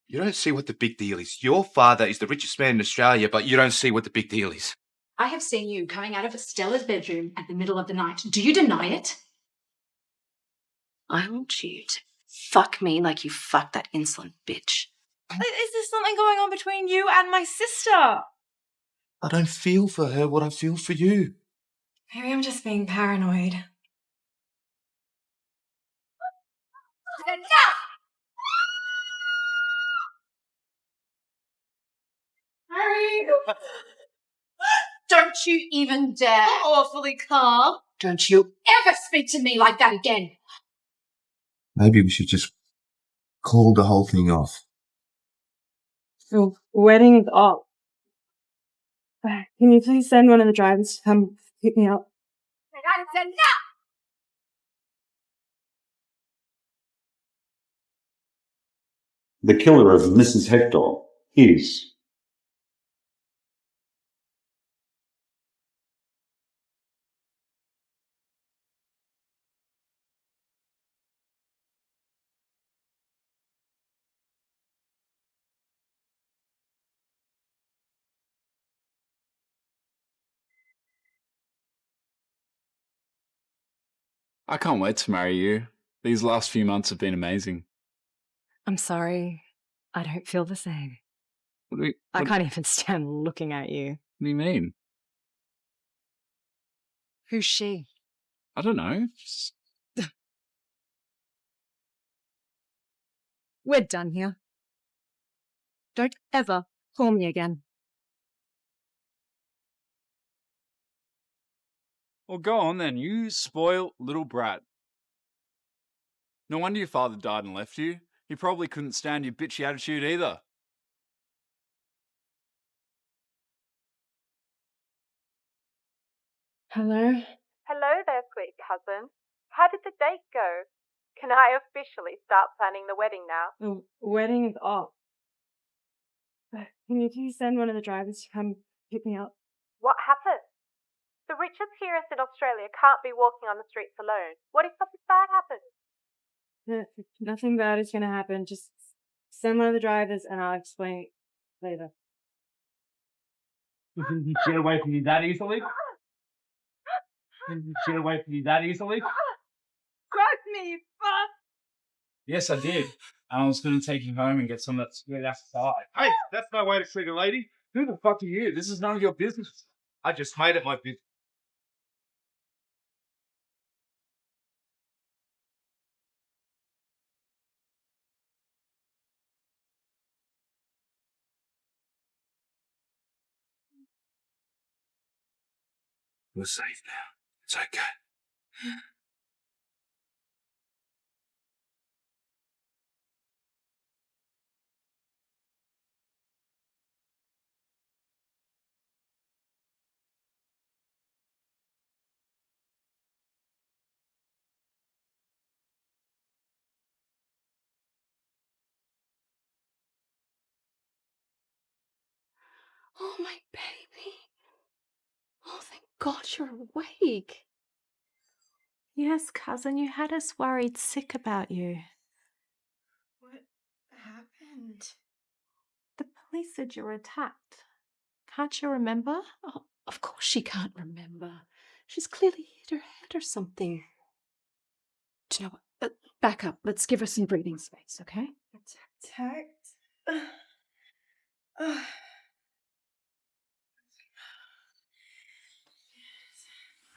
You don't see what the big deal is. Your father is the richest man in Australia, but you don't see what the big deal is. I have seen you coming out of Stella's bedroom at the middle of the night. Do you deny it? I want you to fuck me like you fucked that insolent bitch. Is there something going on between you and my sister? I don't feel for her what I feel for you. Maybe I'm just being paranoid. Enough! Harry! Don't you even dare. Awfully calm. Don't you ever speak to me like that again. Maybe we should just call the whole thing off. The wedding's off. Can you please send one of the drivers to come pick me up? That's enough! The killer of Mrs. Hector is I can't wait to marry you. These last few months have been amazing. I'm sorry. I don't feel the same. I can't even stand looking at you. What do you mean? Who's she? I don't know. We're done here. Don't ever call me again. Well, go on then, you spoiled little brat. No wonder your father died and left you. He probably couldn't stand your bitchy attitude either. Hello? Hello there, sweet cousin. How did the date go? Can I officially start planning the wedding now? The wedding's off. Can you please send one of the drivers to come pick me up? What happened? The richest heiress in Australia can't be walking on the streets alone. What if something bad happens? Nothing bad is going to happen. Just send one of the drivers and I'll explain later. You think he'd get away from you that easily? Get away from you that easily? Grab me, fuck! Yes, I did. I was going to take you home and get some of that sweet outside. Hey, that's no way to treat a lady. Who the fuck are you? This is none of your business. I just made it my business. We're safe now. It's okay. Oh, my baby. Oh, thank God you're awake. Yes, cousin, you had us worried sick about you. What happened? The police said you were attacked. Can't you remember? Oh, of course she can't remember. She's clearly hit her head or something. Do you know what? Back up. Let's give her some breathing space, okay? Attacked?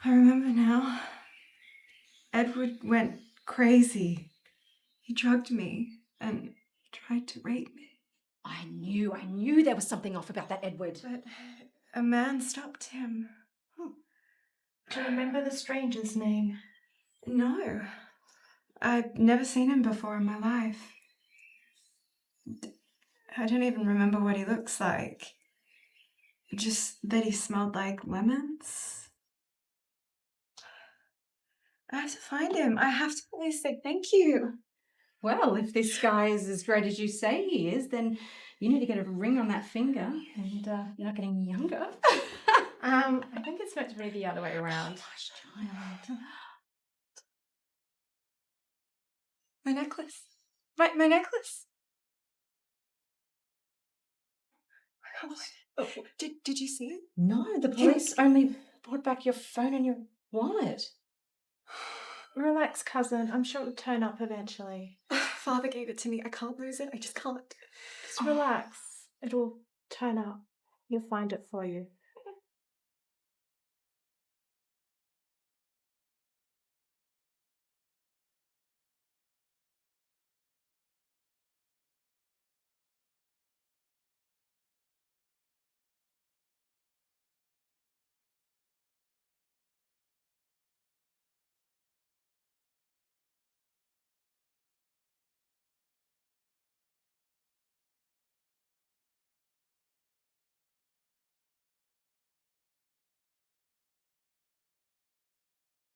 I remember now. Edward went crazy. He drugged me and tried to rape me. I knew there was something off about that Edward. But a man stopped him. Do you remember the stranger's name? No. I've never seen him before in my life. I don't even remember what he looks like. Just that he smelled like lemons. I have to find him. I have to at least say thank you. Well, if this guy is as great as you say he is, then you need to get a ring on that finger and you're not getting younger. I think it's meant to be the other way around. Gosh, child. My necklace. My necklace. Did you see it? No, the police only brought back your phone and your wallet. Relax, cousin. I'm sure it'll turn up eventually. Father gave it to me. I can't lose it. I just can't. Just relax. It'll turn up. He'll find it for you.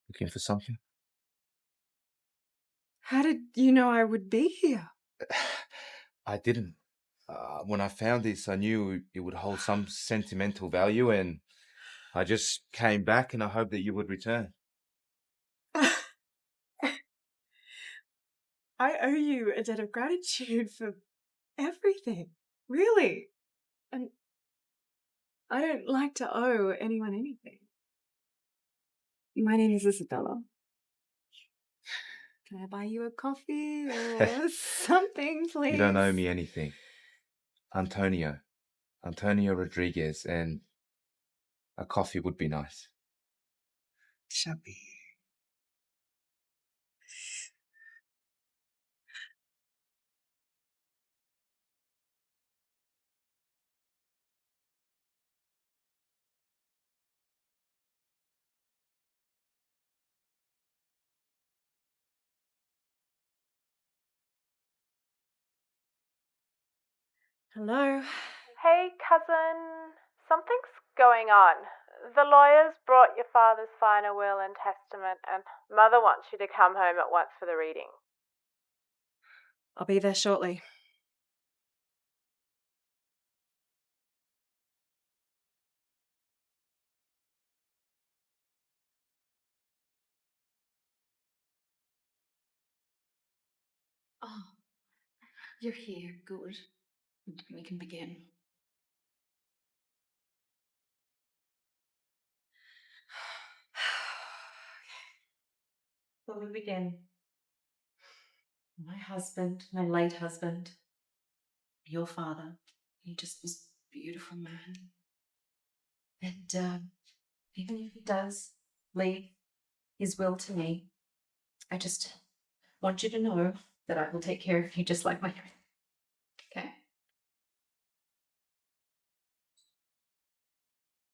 Looking for something? How did you know I would be here? I didn't. When I found this, I knew it would hold some sentimental value, and I just came back and I hoped that you would return. I owe you a debt of gratitude for everything. Really. And I don't like to owe anyone anything. My name is Isabella. Can I buy you a coffee or something, please? You don't owe me anything. Antonio Rodriguez, and a coffee would be nice. Chubby. Hello. Hey, cousin. Something's going on. The lawyers brought your father's final will and testament, and Mother wants you to come home at once for the reading. I'll be there shortly. Oh, you're here. Good. We can begin. So we begin. My husband, my late husband, your father, he just was a beautiful man. And even if he does leave his will to me, I just want you to know that I will take care of you just like my friend. Okay?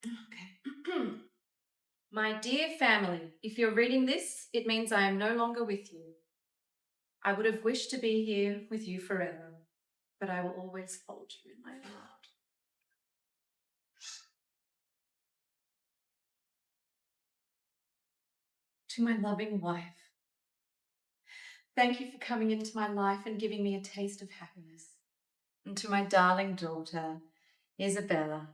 Okay. My dear family, if you're reading this, it means I am no longer with you. I would have wished to be here with you forever, but I will always hold you in my heart. To my loving wife, thank you for coming into my life and giving me a taste of happiness. And to my darling daughter, Isabella,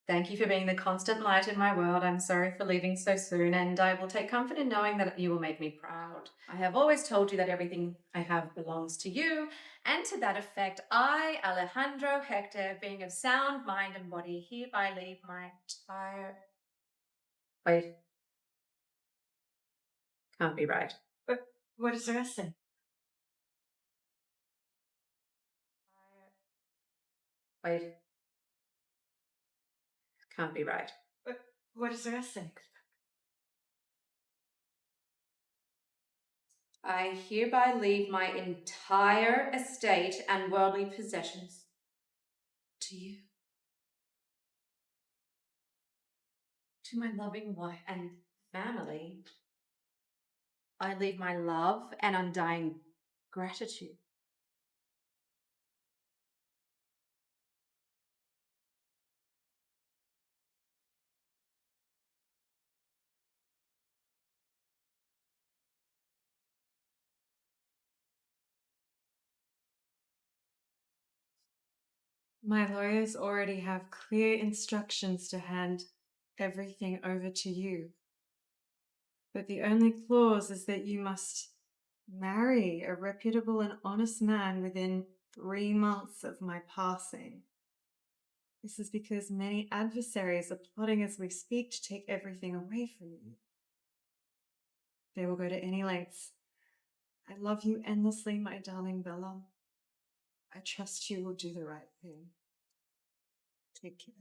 thank you for being the constant light in my world. I'm sorry for leaving so soon, and I will take comfort in knowing that you will make me proud. I have always told you that everything I have belongs to you, and to that effect, I, Alejandro Hector, being of sound mind and body, hereby leave my entire... Wait. Can't be right. What does the rest say? Wait. Can't be right. What does the rest say? I hereby leave my entire estate and worldly possessions to you. To my loving wife and family, I leave my love and undying gratitude. My lawyers already have clear instructions to hand everything over to you. But the only clause is that you must marry a reputable and honest man within 3 months of my passing. This is because many adversaries are plotting as we speak to take everything away from you. They will go to any lengths. I love you endlessly, my darling Bella. I trust you will do the right thing. Take care.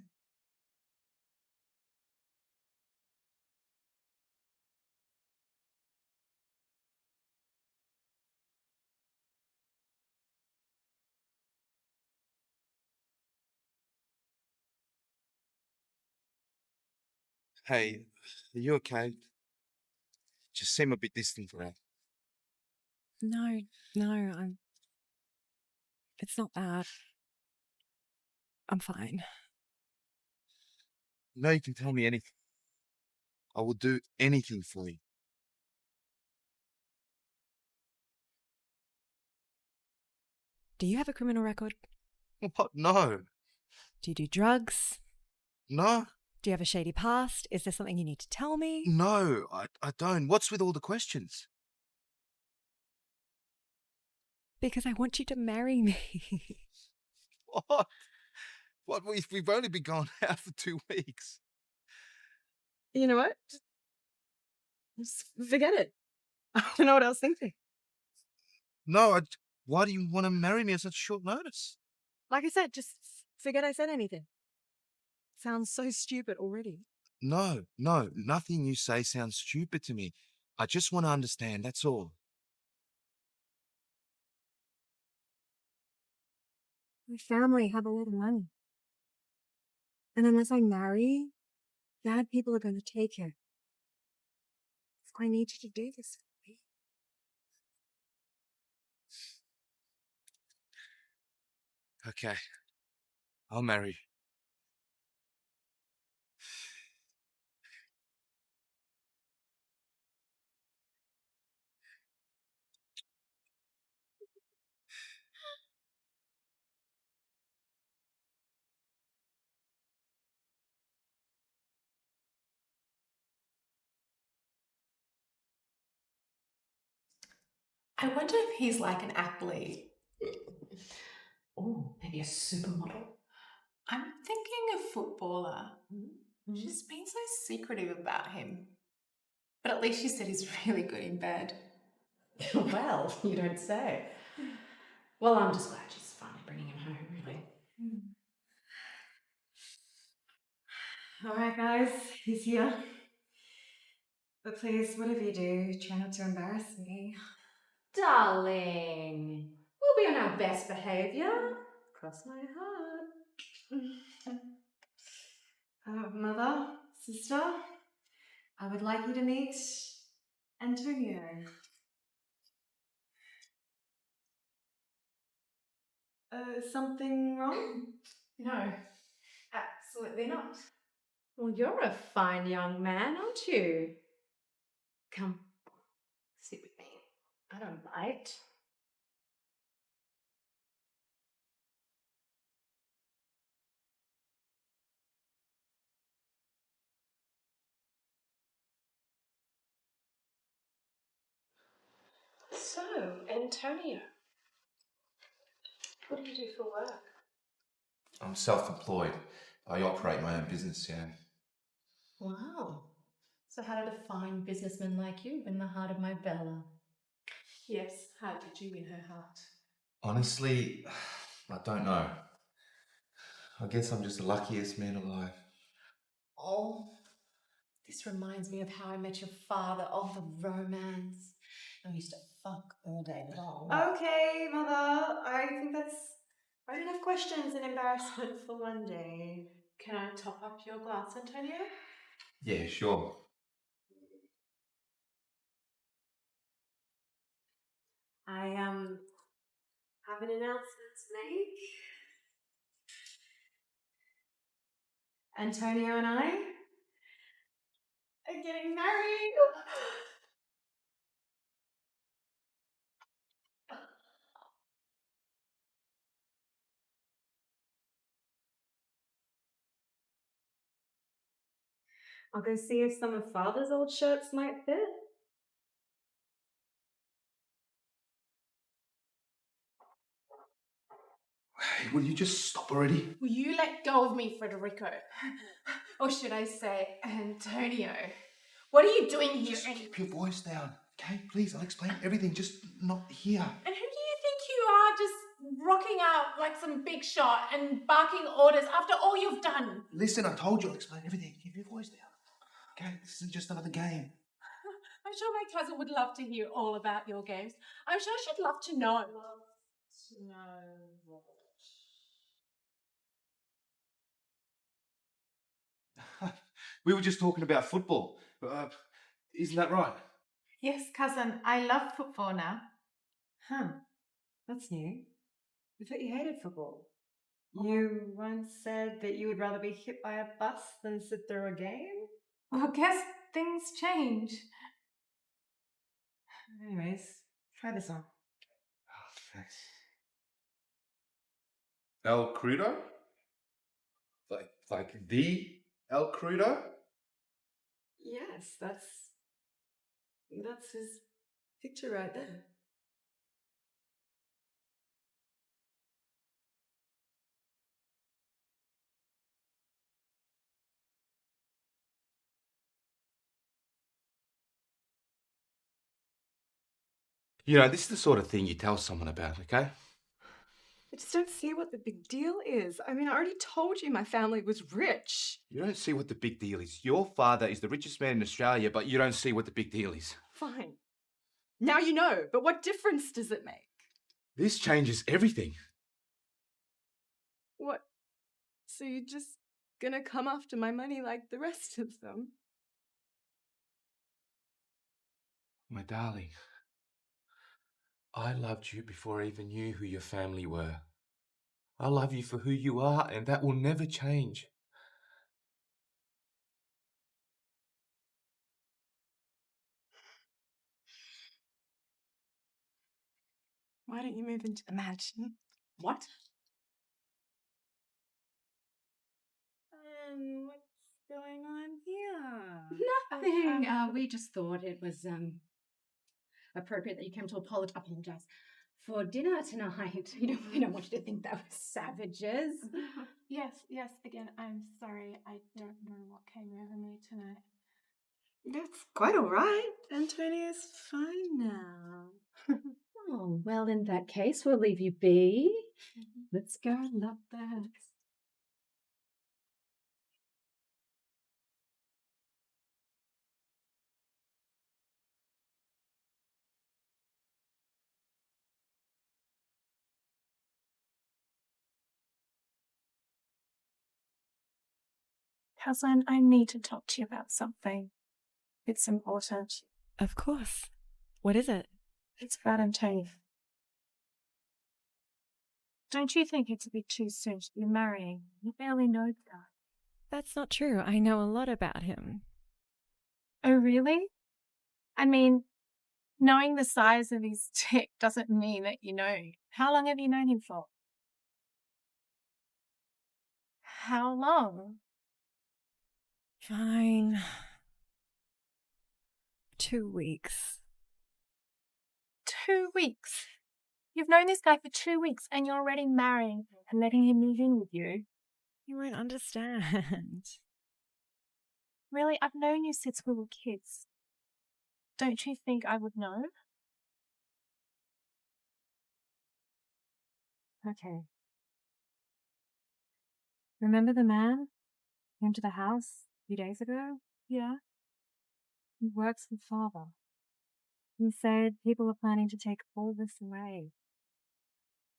Hey, are you okay? Just seem a bit distant for that. No, it's not bad. I'm fine. No, you can tell me anything. I will do anything for you. Do you have a criminal record? What? No. Do you do drugs? No. Do you have a shady past? Is there something you need to tell me? No, I don't. What's with all the questions? Because I want you to marry me. What? What? We've only been going out for 2 weeks. You know what? Just forget it. I don't know what I was thinking. No, why do you want to marry me at such short notice? Like I said, just forget I said anything. Sounds so stupid already. No, nothing you say sounds stupid to me. I just want to understand, that's all. My family have a lot of money. And unless I marry, bad people are going to take her. So I need you to do this for me. Okay, I'll marry you. I wonder if he's like an athlete. Oh, maybe a supermodel. I'm thinking a footballer. She's been so secretive about him. But at least she said he's really good in bed. Well, you don't say. Well, I'm just glad she's finally bringing him home, really. All right, guys, he's here. But please, whatever you do, try not to embarrass me. Darling, we'll be on our best behaviour. Cross my heart. Mother, sister, I would like you to meet Antonio. Something wrong? No, absolutely not. Well, you're a fine young man, aren't you? Come, sit with me. I don't bite. So, Antonio, what do you do for work? I'm self-employed. I operate my own business, yeah. Wow. So how did a fine businessman like you win the heart of my Bella? Yes, how did you win her heart? Honestly, I don't know. I guess I'm just the luckiest man alive. Oh, this reminds me of how I met your father. Oh, the romance. I used to fuck all day long. Okay, Mother, I think that's quite enough questions and embarrassment for one day. Can I top up your glass, Antonio? Yeah, sure. I have an announcement to make. Antonio and I are getting married. I'll go see if some of Father's old shirts might fit. Hey, will you just stop already? Will you let go of me, Federico? Or should I say, Antonio? What are you doing here? Just keep your voice down, okay? Please, I'll explain everything, just not here. And who do you think you are, just rocking out like some big shot and barking orders after all you've done? Listen, I told you I'll explain everything. Keep your voice down. Okay, this isn't just another game. I'm sure my cousin would love to hear all about your games. I'm sure she'd love to know. We were just talking about football. Isn't that right? Yes, cousin, I love football now. Huh. That's new. I thought you hated football. You once said that you would rather be hit by a bus than sit through a game? Well, guess things change. Anyways, try this on. Oh, thanks. El Crudo? Like the El Crudo? Yes, that's his picture right there. You know, this is the sort of thing you tell someone about, okay? I just don't see what the big deal is. I mean, I already told you my family was rich. You don't see what the big deal is. Your father is the richest man in Australia, but you don't see what the big deal is. Fine. Now you know, but what difference does it make? This changes everything. What? So you're just gonna come after my money like the rest of them? My darling, I loved you before I even knew who your family were. I love you for who you are, and that will never change. Why don't you move into the mansion? What? What's going on here? Nothing. We just thought it was appropriate that you came to apologize for dinner tonight. We don't want you to think that we're savages. Yes, again, I'm sorry. I don't know what came over me tonight. That's quite all right. Antonia's fine now. Oh, well, in that case, we'll leave you be. Let's go and love that. Cousin, I need to talk to you about something. It's important. Of course. What is it? It's about Antonio. Don't you think it's a bit too soon to be marrying? You barely know the guy. That's not true. I know a lot about him. Oh, really? I mean, knowing the size of his dick doesn't mean that you know. How long have you known him for? How long? Fine. 2 weeks. 2 weeks? You've known this guy for 2 weeks and you're already marrying and letting him move in with you? You won't understand. Really? I've known you since we were kids. Don't you think I would know? Okay. Remember the man who came to the house a few days ago? Yeah. He works for Father. He said people are planning to take all this away.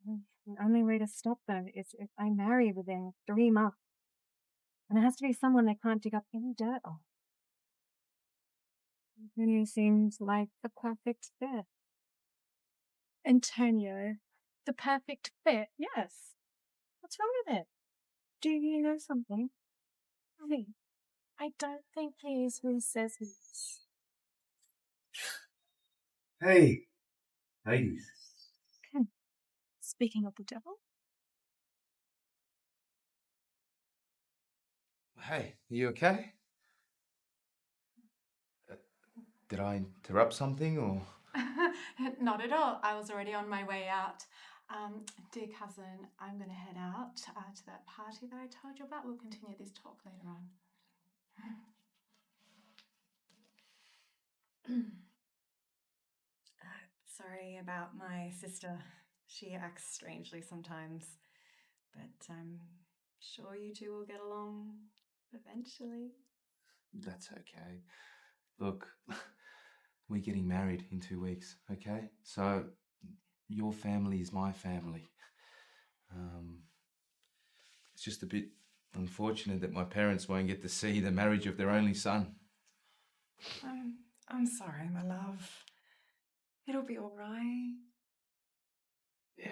The only way to stop them is if I marry within 3 months. And it has to be someone they can't dig up any dirt on. Antonio seems like the perfect fit. Antonio? The perfect fit? Yes. What's wrong with it? Do you know something? Hey, I don't think he is who he says he is. Hey, ladies. Okay. Speaking of the devil, Hey, you okay? Did I interrupt something or? not at all. I was already on my way out. Dear cousin, I'm going to head out to that party that I told you about. We'll continue this talk later on. Sorry about my sister. She acts strangely sometimes, but I'm sure you two will get along eventually. That's okay. Look, we're getting married in 2 weeks, okay? So your family is my family. It's just a bit unfortunate that my parents won't get to see the marriage of their only son. I'm sorry, my love. It'll be all right. Yeah.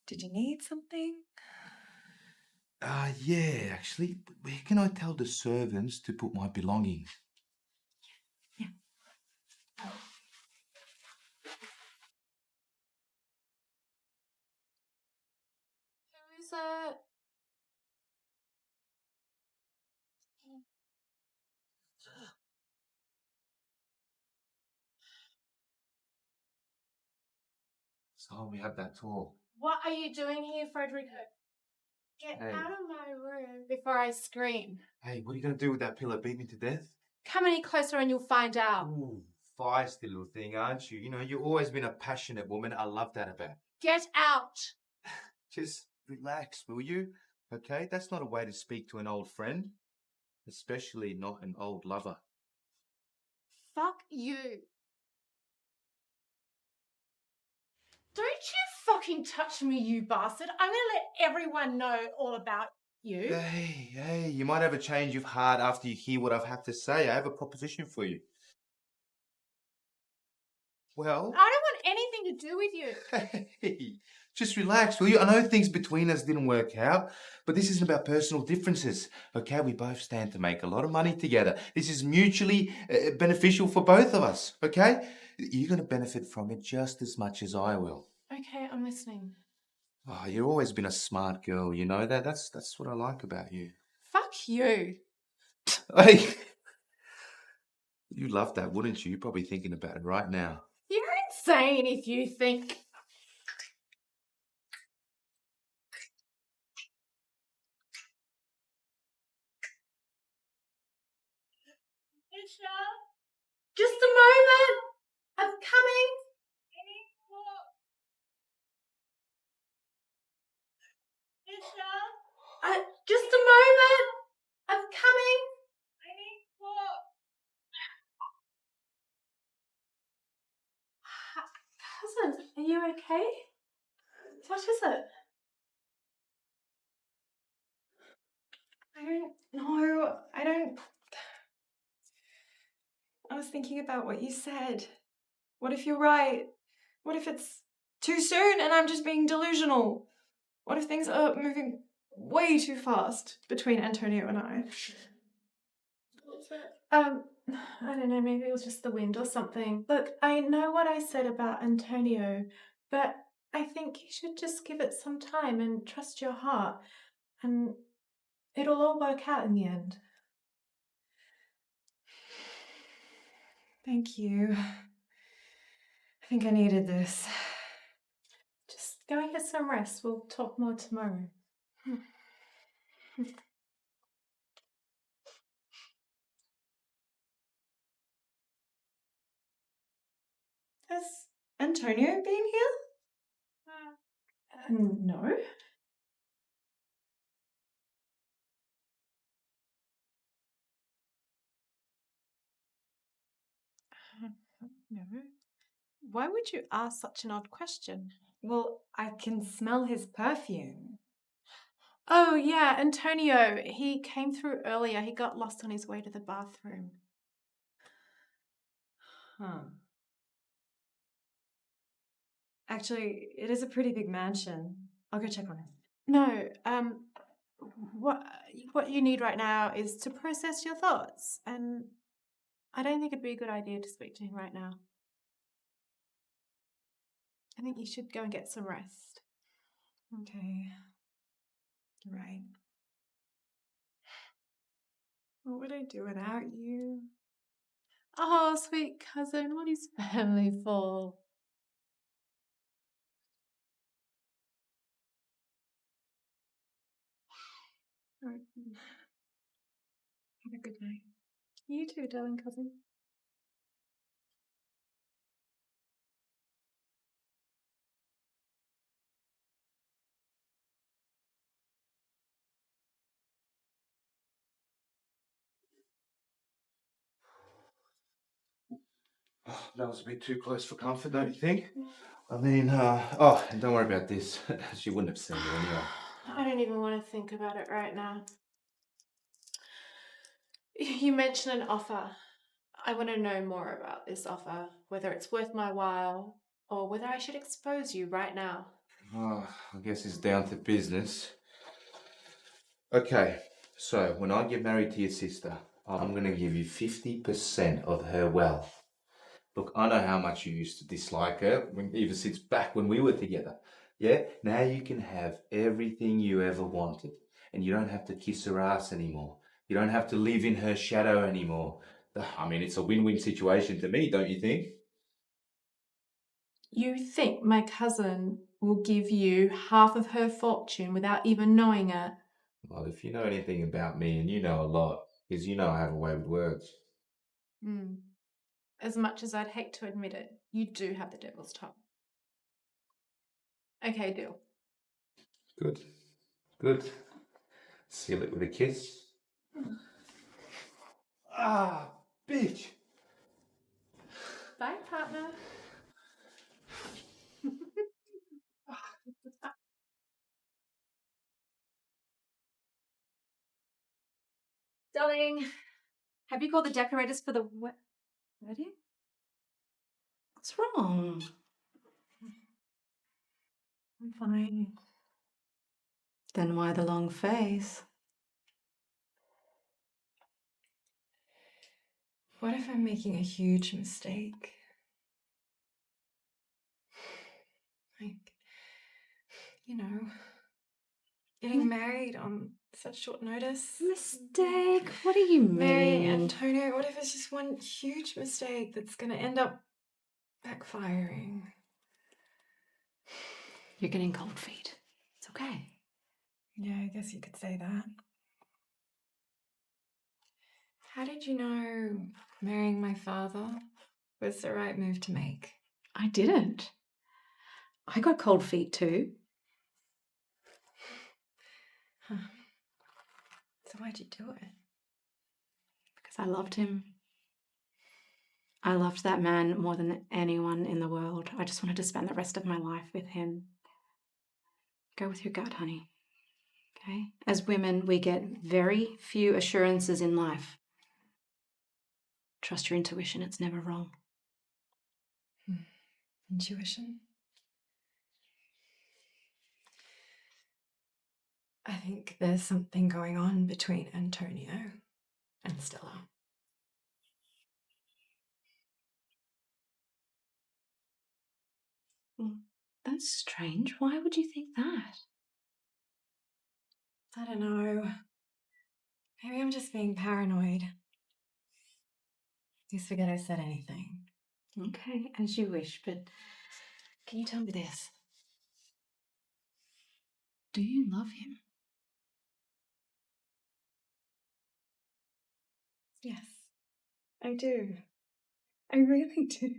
Did you need something? Yeah, actually. Where can I tell the servants to put my belongings? Yeah. Who is it? So we had that talk. What are you doing here, Frederico? Get Hey. out of my room before I scream. Hey, what are you going to do with that pillow? Beat me to death? Come any closer and you'll find out. Ooh, feisty little thing, aren't you? You know, you've always been a passionate woman. I love that about you. Get out. Just relax, will you? Okay? That's not a way to speak to an old friend. Especially not an old lover. Fuck you. Don't you fucking touch me, you bastard. I'm going to let everyone know all about you. Hey, you might have a change of heart after you hear what I've had to say. I have a proposition for you. Well... I don't want anything to do with you. Hey, just relax, will you? I know things between us didn't work out, but this isn't about personal differences, okay? We both stand to make a lot of money together. This is mutually beneficial for both of us, okay? You're going to benefit from it just as much as I will. Okay, I'm listening. Oh, you've always been a smart girl, you know that? That's what I like about you. Fuck you. Hey, you love that, wouldn't you? You're probably thinking about it right now. You're insane if you think... Just a moment. I'm coming. Just a moment. I'm coming. Cousin, are you okay? What is it? I don't know. I was thinking about what you said. What if you're right? What if it's too soon and I'm just being delusional? What if things are moving way too fast between Antonio and I? I don't know, maybe it was just the wind or something. Look, I know what I said about Antonio, but I think you should just give it some time and trust your heart, and it'll all work out in the end. Thank you. I think I needed this. Just go and get some rest. We'll talk more tomorrow. Has Antonio been here? No. No. Why would you ask such an odd question? Well, I can smell his perfume. Oh, yeah, Antonio. He came through earlier. He got lost on his way to the bathroom. Huh. Actually, it is a pretty big mansion. I'll go check on him. No, what you need right now is to process your thoughts, and I don't think it'd be a good idea to speak to him right now. I think you should go and get some rest. Okay. You're right. What would I do without you? Oh, sweet cousin, what is family for? All right. Have a good night. You too, darling cousin. Oh, that was a bit too close for comfort, don't you think? I mean, and don't worry about this. She wouldn't have seen it anyway. I don't even want to think about it right now. You mentioned an offer. I want to know more about this offer, whether it's worth my while or whether I should expose you right now. Oh, I guess it's down to business. Okay, so when I get married to your sister, I'm going to give you 50% of her wealth. Look, I know how much you used to dislike her, even since back when we were together. Yeah? Now you can have everything you ever wanted. And you don't have to kiss her ass anymore. You don't have to live in her shadow anymore. I mean, it's a win-win situation to me, don't you think? You think my cousin will give you half of her fortune without even knowing it? Well, if you know anything about me, and you know a lot, because you know I have a way with words. As much as I'd hate to admit it, you do have the devil's tongue. Okay, deal. Good. Good. Seal it with a kiss. Ah, bitch. Bye, partner. Darling, have you called the decorators for the wedding? What's wrong? I'm fine. Then why the long face? What if I'm making a huge mistake? Like, you know, getting married on such short notice. Mistake? What do you Marrying mean? Antonio, what if it's just one huge mistake that's going to end up backfiring? You're getting cold feet. It's okay. Yeah, I guess you could say that. How did you know marrying my father was the right move to make? I didn't. I got cold feet too. Huh. So why'd you do it? Because I loved him. I loved that man more than anyone in the world. I just wanted to spend the rest of my life with him. Go with your gut, honey. Okay? As women, we get very few assurances in life. Trust your intuition, it's never wrong. Intuition? I think there's something going on between Antonio and Stella. That's strange. Why would you think that? I don't know. Maybe I'm just being paranoid. Please forget I said anything. Okay, as you wish, but can you tell me this? Do you love him? Yes, I do. I really do.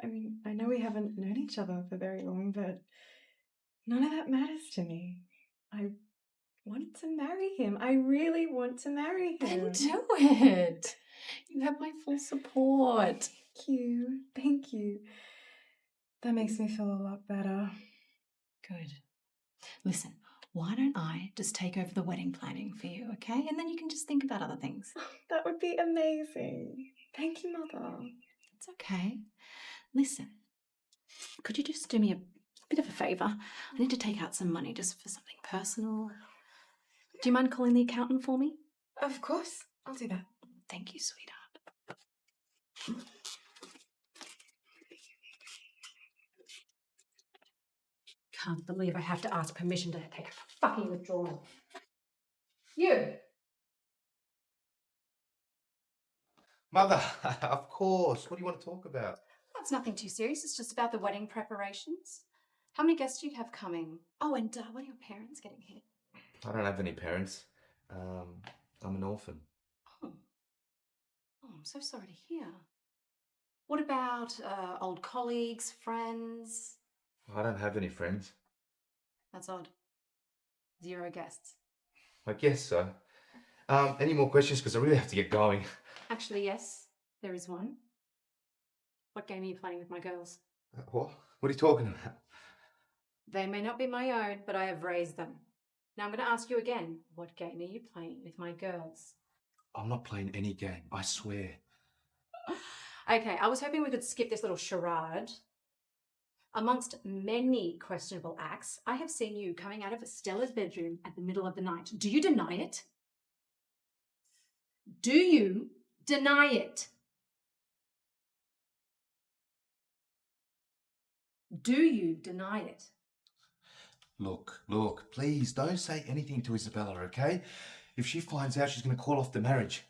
I mean, I know we haven't known each other for very long, but none of that matters to me. I want to marry him. I really want to marry him. Then do it. You have my full support. Thank you. Thank you. That makes me feel a lot better. Good. Listen, why don't I just take over the wedding planning for you, okay? And then you can just think about other things. That would be amazing. Thank you, Mother. It's okay. Listen, could you just do me a bit of a favour? I need to take out some money just for something personal. Do you mind calling the accountant for me? Of course. I'll do that. Thank you, sweetheart. Can't believe I have to ask permission to take a fucking withdrawal. You! Mother, of course. What do you want to talk about? That's nothing too serious. It's just about the wedding preparations. How many guests do you have coming? Oh, and when are your parents getting here? I don't have any parents. I'm an orphan. Oh. Oh, I'm so sorry to hear. What about old colleagues, friends? I don't have any friends. That's odd. 0 guests. I guess so. Any more questions? Because I really have to get going. Actually, yes, there is one. What game are you playing with my girls? What? What are you talking about? They may not be my own, but I have raised them. Now I'm going to ask you again, what game are you playing with my girls? I'm not playing any game, I swear. Okay, I was hoping we could skip this little charade. Amongst many questionable acts, I have seen you coming out of Stella's bedroom at the middle of the night. Do you deny it? Do you deny it? Do you deny it? Look, please don't say anything to Isabella, okay? If she finds out, she's going to call off the marriage.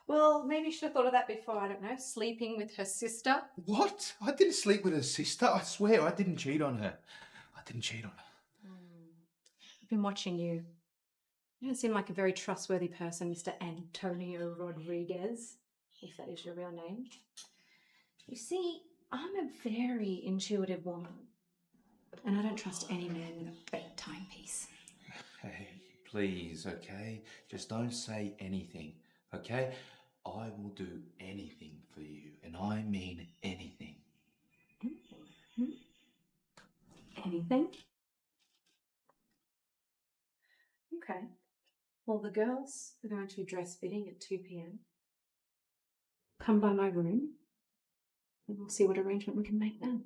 Well, maybe you should have thought of that before, I don't know, sleeping with her sister. What? I didn't sleep with her sister. I swear, I didn't cheat on her. I didn't cheat on her. I've been watching you. You don't seem like a very trustworthy person, Mr. Antonio Rodriguez, if that is your real name. You see, I'm a very intuitive woman, and I don't trust any man with a fake timepiece. Hey, please, okay? Just don't say anything, okay? I will do anything for you, and I mean anything. Anything? Okay. Well, the girls are going to be dress fitting at 2 p.m. Come by my room, and we'll see what arrangement we can make then.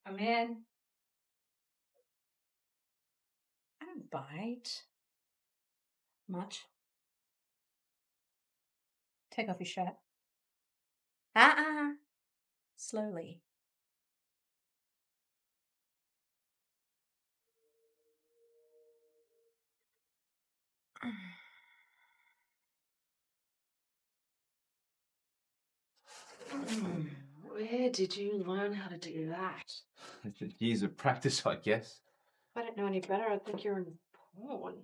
Come in. I don't bite. Much. Take off your shirt. Slowly. Where did you learn how to do that? Years of practice, I guess. If I didn't know any better, I'd think you're in porn.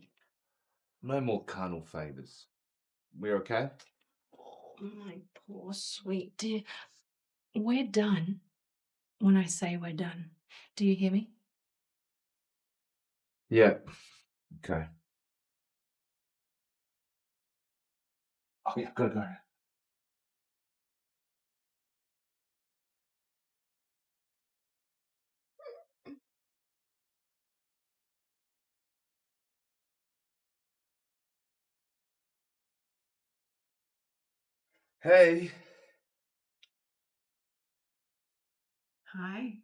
No more carnal favours. We're okay? My poor sweet dear. We're done when I say we're done. Do you hear me? Yeah. Okay. Oh, yeah, gotta go. Hey. Hi.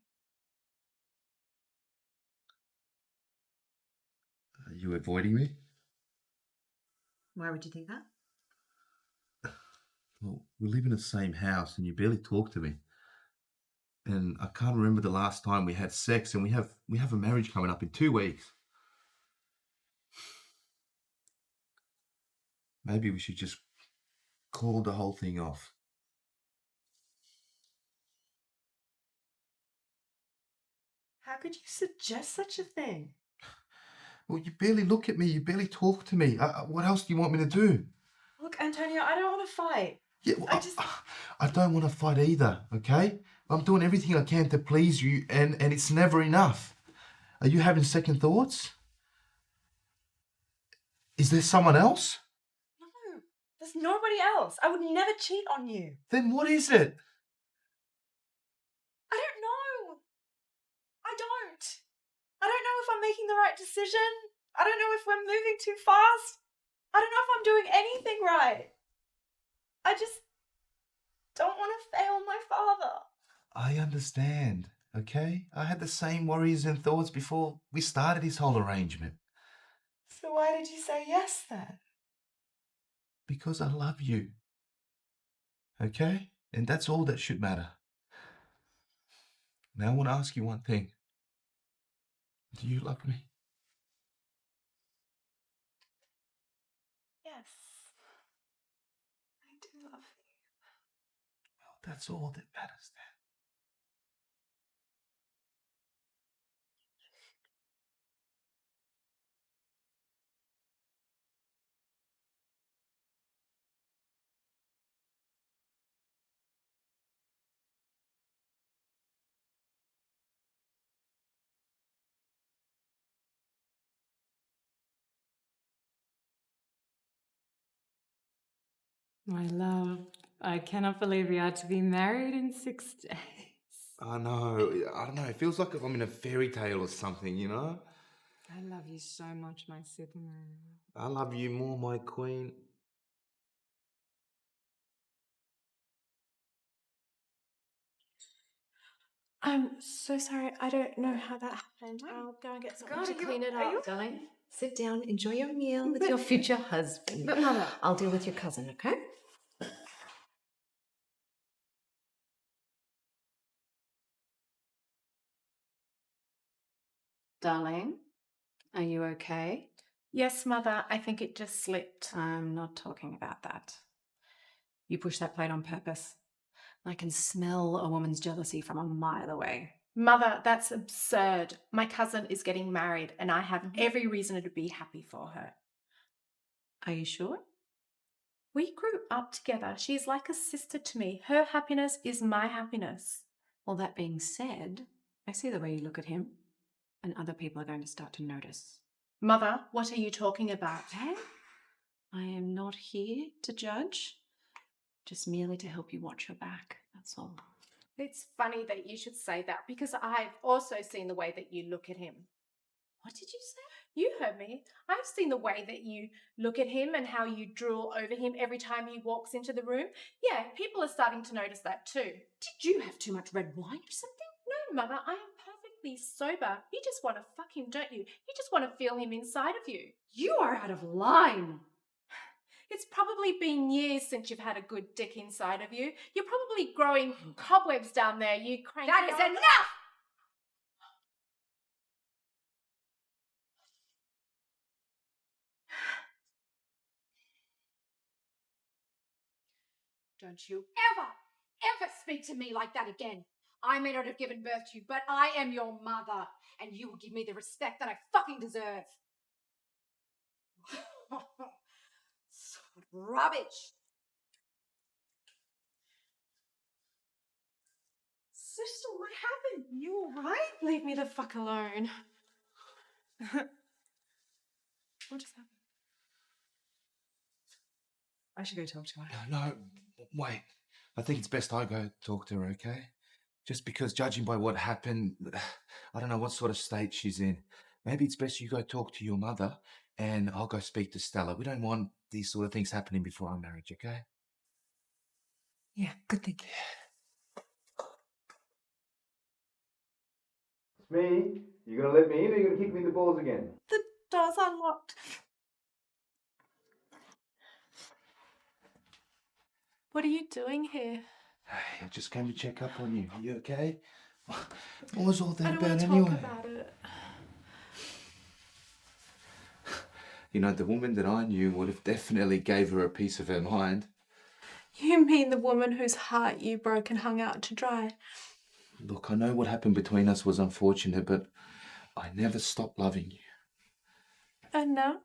Are you avoiding me? Why would you think that? Well, we live in the same house and you barely talk to me. And I can't remember the last time we had sex, and we have a marriage coming up in 2 weeks. Maybe we should just call the whole thing off. How could you suggest such a thing? Well, you barely look at me, you barely talk to me. What else do you want me to do? Look, Antonio, I don't want to fight. Yeah, well, I don't want to fight either, okay? I'm doing everything I can to please you, and it's never enough. Are you having second thoughts? Is there someone else? No, there's nobody else. I would never cheat on you. Then what is it? I don't know. I don't. I don't know if I'm making the right decision. I don't know if we're moving too fast. I don't know if I'm doing anything right. I just don't want to fail my father. I understand, okay? I had the same worries and thoughts before we started this whole arrangement. So why did you say yes then? Because I love you. Okay? And that's all that should matter. Now I want to ask you one thing. Do you love me? Yes. I do love you. Well, that's all that matters then. My love, I cannot believe we are to be married in 6 days. I know. I don't know. It feels like I'm in a fairy tale or something, you know? I love you so much, my Superman. I love you more, my queen. I'm so sorry. I don't know how that happened. I'll go and get something to clean it up. Darling, sit down, enjoy your meal with your future husband. But Mother, I'll deal with your cousin, okay? Darling, are you okay? Yes, Mother. I think it just slipped. I'm not talking about that. You pushed that plate on purpose. I can smell a woman's jealousy from a mile away. Mother, that's absurd. My cousin is getting married, and I have every reason to be happy for her. Are you sure? We grew up together. She's like a sister to me. Her happiness is my happiness. Well, that being said, I see the way you look at him, and other people are going to start to notice. Mother, what are you talking about? Okay? I am not here to judge, just merely to help you watch your back. That's all. It's funny that you should say that because I've also seen the way that you look at him. What did you say? You heard me. I've seen the way that you look at him and how you drool over him every time he walks into the room. Yeah, people are starting to notice that too. Did you have too much red wine or something? No, Mother, I am perfectly sober. You just want to fuck him, don't you? You just want to feel him inside of you. You are out of line. It's probably been years since you've had a good dick inside of you. You're probably growing cobwebs down there, you cranky That is old- enough! Don't you ever speak to me like that again. I may not have given birth to you, but I am your mother, and you will give me the respect that I fucking deserve. Rubbish. Sister, what happened? You all right? Leave me the fuck alone. What just happened? I should go talk to her. No, wait. I think it's best I go talk to her, okay? Just because judging by what happened, I don't know what sort of state she's in. Maybe it's best you go talk to your mother and I'll go speak to Stella. We don't want these sort of things happening before our marriage, okay? Yeah, good thinking. It's me. You gonna let me in or you gonna kick me in the balls again? The door's unlocked. What are you doing here? I just came to check up on you. Are you okay? What was all I that don't about want to anyway? talk about it. You know, the woman that I knew would have definitely gave her a piece of her mind. You mean the woman whose heart you broke and hung out to dry? Look, I know what happened between us was unfortunate, but I never stopped loving you. And now?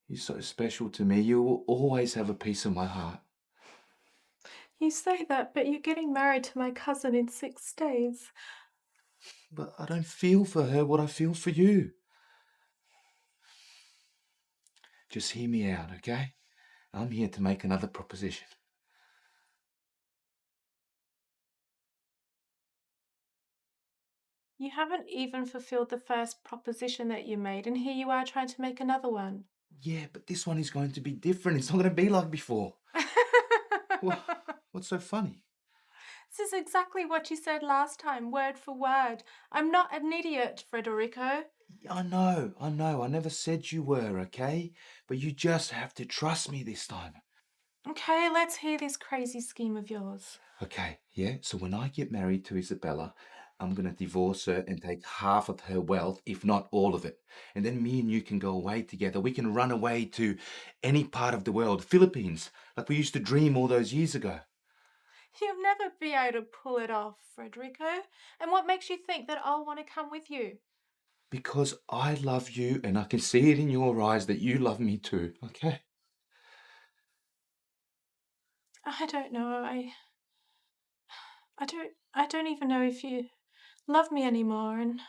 You're so special to me. You will always have a piece of my heart. You say that, but you're getting married to my cousin in 6 days. But I don't feel for her what I feel for you. Just hear me out, okay? I'm here to make another proposition. You haven't even fulfilled the first proposition that you made, and here you are trying to make another one. Yeah, but this one is going to be different. It's not going to be like before. What's so funny? This is exactly what you said last time, word for word. I'm not an idiot, Federico. I know. I never said you were, okay? But you just have to trust me this time. Okay, let's hear this crazy scheme of yours. Okay, yeah? So when I get married to Isabella, I'm going to divorce her and take half of her wealth, if not all of it. And then me and you can go away together. We can run away to any part of the world, Philippines, like we used to dream all those years ago. You'll never be able to pull it off, Frederico. And what makes you think that I'll want to come with you? Because I love you and I can see it in your eyes that you love me too, okay? I don't know. I don't even know if you love me anymore, and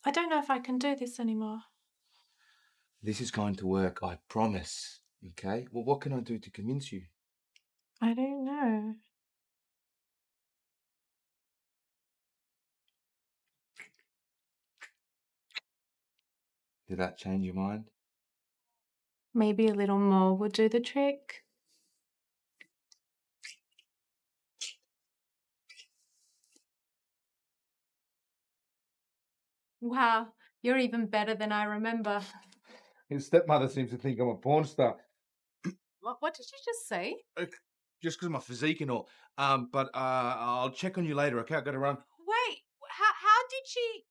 I don't know if I can do this anymore. This is going to work, I promise, okay? Well, what can I do to convince you? I don't know. Did that change your mind? Maybe a little more would do the trick. Wow, you're even better than I remember. His stepmother seems to think I'm a porn star. What did you just say? Just because of my physique and all. But I'll check on you later, okay? I gotta run. Wait, how did she?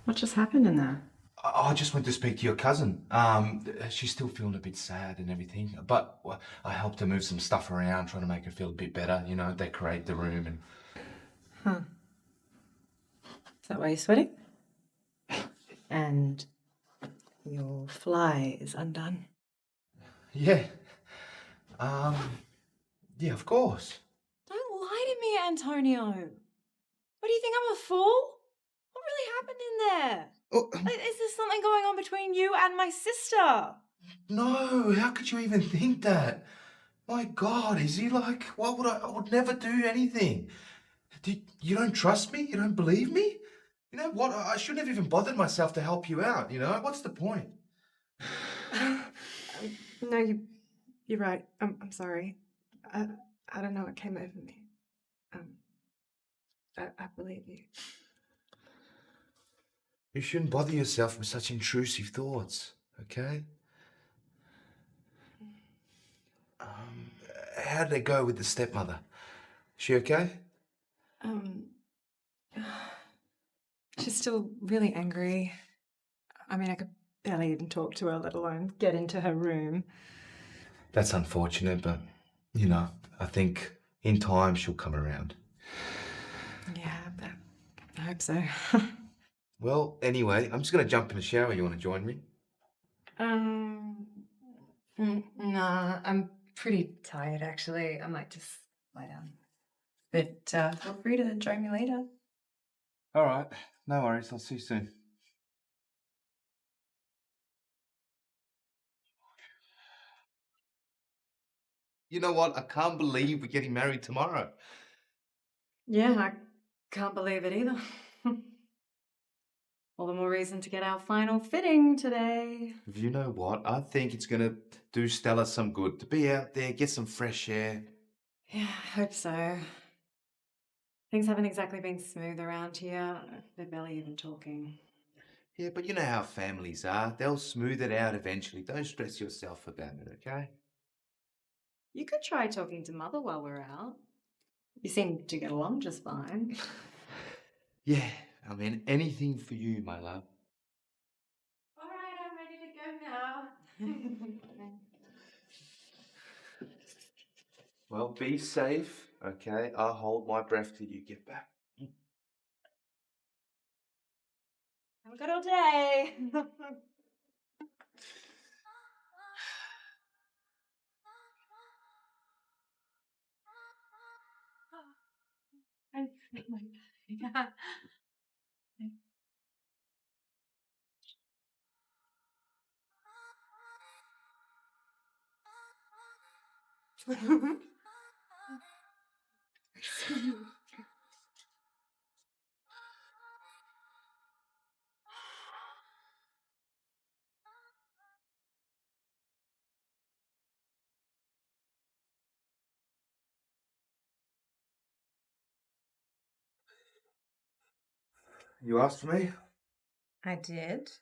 What just happened in there? I just went to speak to your cousin. She's still feeling a bit sad and everything, but I helped her move some stuff around, trying to make her feel a bit better, you know, decorate the room and... Huh. Is that why you're sweating? And your fly is undone. Yeah. Yeah, of course. Don't lie to me, Antonio. What do you think, I'm a fool? What really happened in there? Oh, Is there something going on between you and my sister? no, how could you even think that? My God, is he like, why would I would never do anything. You don't trust me? You don't believe me? You know what? I shouldn't have even bothered myself to help you out, you know? What's the point? No, you're right. I'm sorry. I don't know what came over me. I believe you. You shouldn't bother yourself with such intrusive thoughts, okay? How did it go with the stepmother? She okay? She's still really angry. I mean, I could barely even talk to her, let alone get into her room. That's unfortunate, but, you know, I think in time she'll come around. Yeah, I hope so. Well, anyway, I'm just going to jump in the shower. You want to join me? Nah, I'm pretty tired actually. I might just lie down. But feel free to join me later. All right. No worries. I'll see you soon. You know what? I can't believe we're getting married tomorrow. Yeah, I can't believe it either. All the more reason to get our final fitting today. You know what? I think it's going to do Stella some good to be out there, get some fresh air. Yeah, I hope so. Things haven't exactly been smooth around here. They're barely even talking. Yeah, but you know how families are. They'll smooth it out eventually. Don't stress yourself about it, okay? You could try talking to Mother while we're out. You seem to get along just fine. Yeah, I mean, anything for you, my love. All right, I'm ready to go now. Well, be safe, okay? I'll hold my breath till you get back. Have a good old day. You asked for me? I did.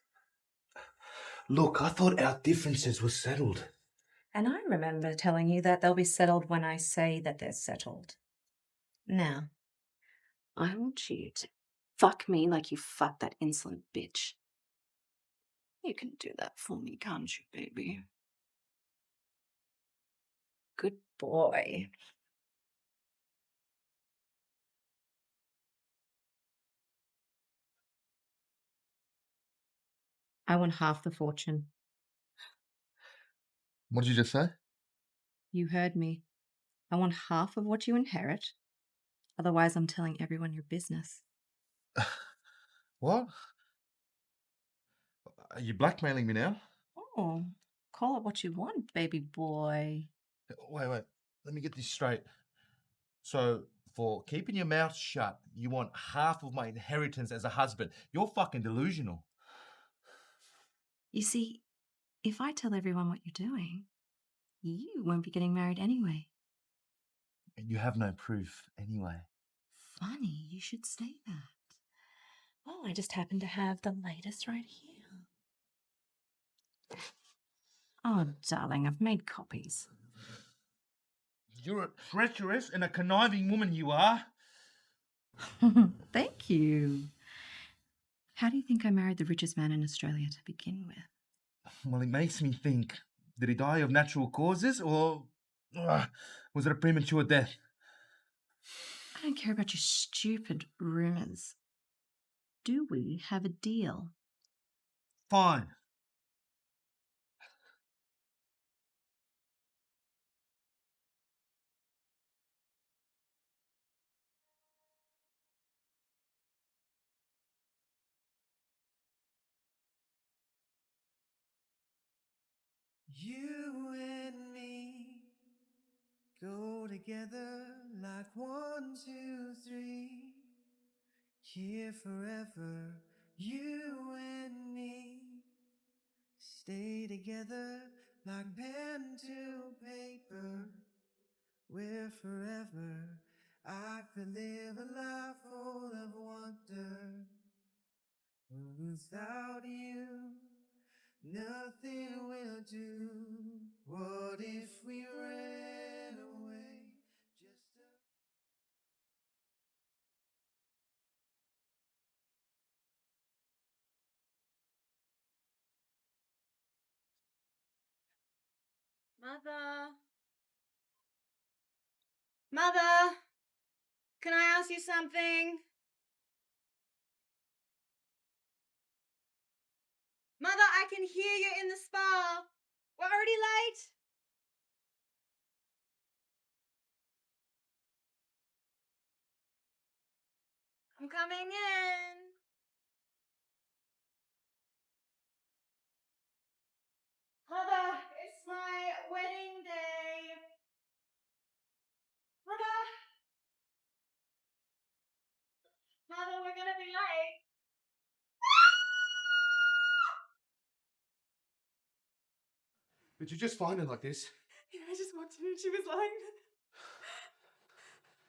Look, I thought our differences were settled. And I remember telling you that they'll be settled when I say that they're settled. Now, I want you to fuck me like you fucked that insolent bitch. You can do that for me, can't you, baby? good boy. I want half the fortune. What did you just say? You heard me. I want half of what you inherit. Otherwise, I'm telling everyone your business. What? Are you blackmailing me now? Oh, call it what you want, baby boy. Wait. Let me get this straight. So, for keeping your mouth shut, you want half of my inheritance as a husband. You're fucking delusional. You see, if I tell everyone what you're doing, you won't be getting married anyway. And you have no proof anyway. Funny, you should say that. Well, I just happen to have the latest right here. Oh, darling, I've made copies. You're a treacherous and a conniving woman, you are. Thank you. How do you think I married the richest man in Australia to begin with? Well, it makes me think, did he die of natural causes or was it a premature death? I don't care about your stupid rumours. Do we have a deal? Fine. You and me go together like 1, 2, 3. Here forever, you and me. Stay together like pen to paper. We're forever. I could live a life full of wonder. Without you, nothing will do. What if we ran away? Mother? Mother? Can I ask you something? Mother, I can hear you in the spa. We're already late. I'm coming in. Mother, it's my wedding day. Mother! Mother, we're gonna be late. Did you just find her like this? Yeah, I just walked in and she was lying.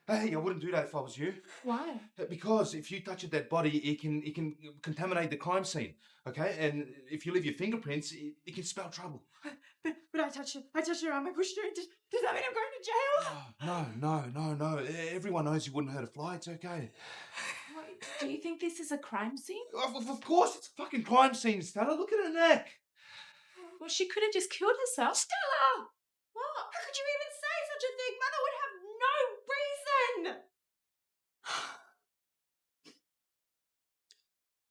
Hey, I wouldn't do that if I was you. Why? Because if you touch a dead body, it can contaminate the crime scene. Okay, and if you leave your fingerprints, it can spell trouble. But I touched her arm. I pushed her. Does that mean I'm going to jail? No. Everyone knows you wouldn't hurt a fly. It's okay. Wait, do you think this is a crime scene? Of course, it's a fucking crime scene, Stella. Look at her neck. Well, she could have just killed herself. Stella! What? How could you even say such a thing? Mother would have no reason.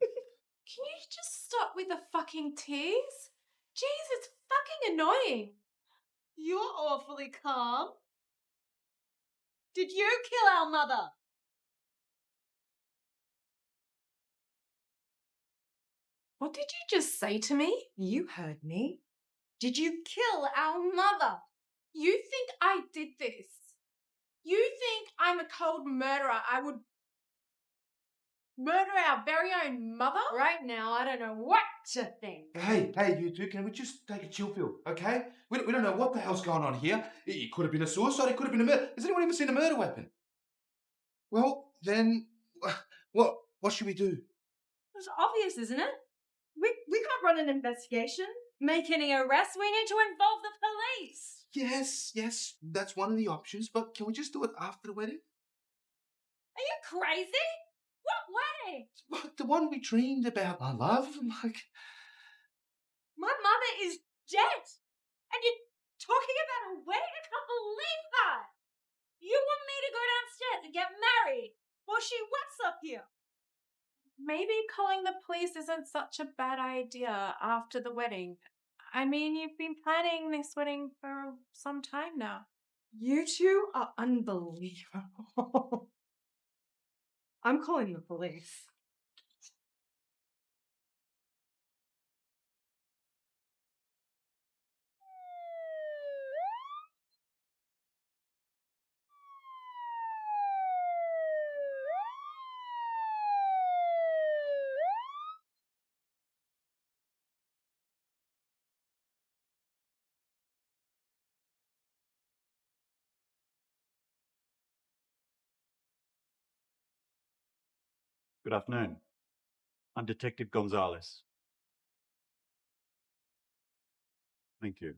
Can you just stop with the fucking tears? Jeez, it's fucking annoying. You're awfully calm. Did you kill our mother? What did you just say to me? You heard me. Did you kill our mother? You think I did this? You think I'm a cold murderer? I would murder our very own mother? Right now, I don't know what to think. Hey, you two, can we just take a chill pill, okay? We don't know what the hell's going on here. It could have been a suicide, it could have been a murder. Has anyone even seen a murder weapon? Well, then, what should we do? It's obvious, isn't it? We can't run an investigation, make any arrests. We need to involve the police. Yes, that's one of the options, but can we just do it after the wedding? Are you crazy? What wedding? What, the one we dreamed about, my love? Like, My mother is dead. And you're talking about a wedding? I can't believe that. You want me to go downstairs and get married while she waits up here? Maybe calling the police isn't such a bad idea after the wedding. I mean, you've been planning this wedding for some time now. You two are unbelievable. I'm calling the police. Good afternoon. I'm Detective Gonzalez. Thank you.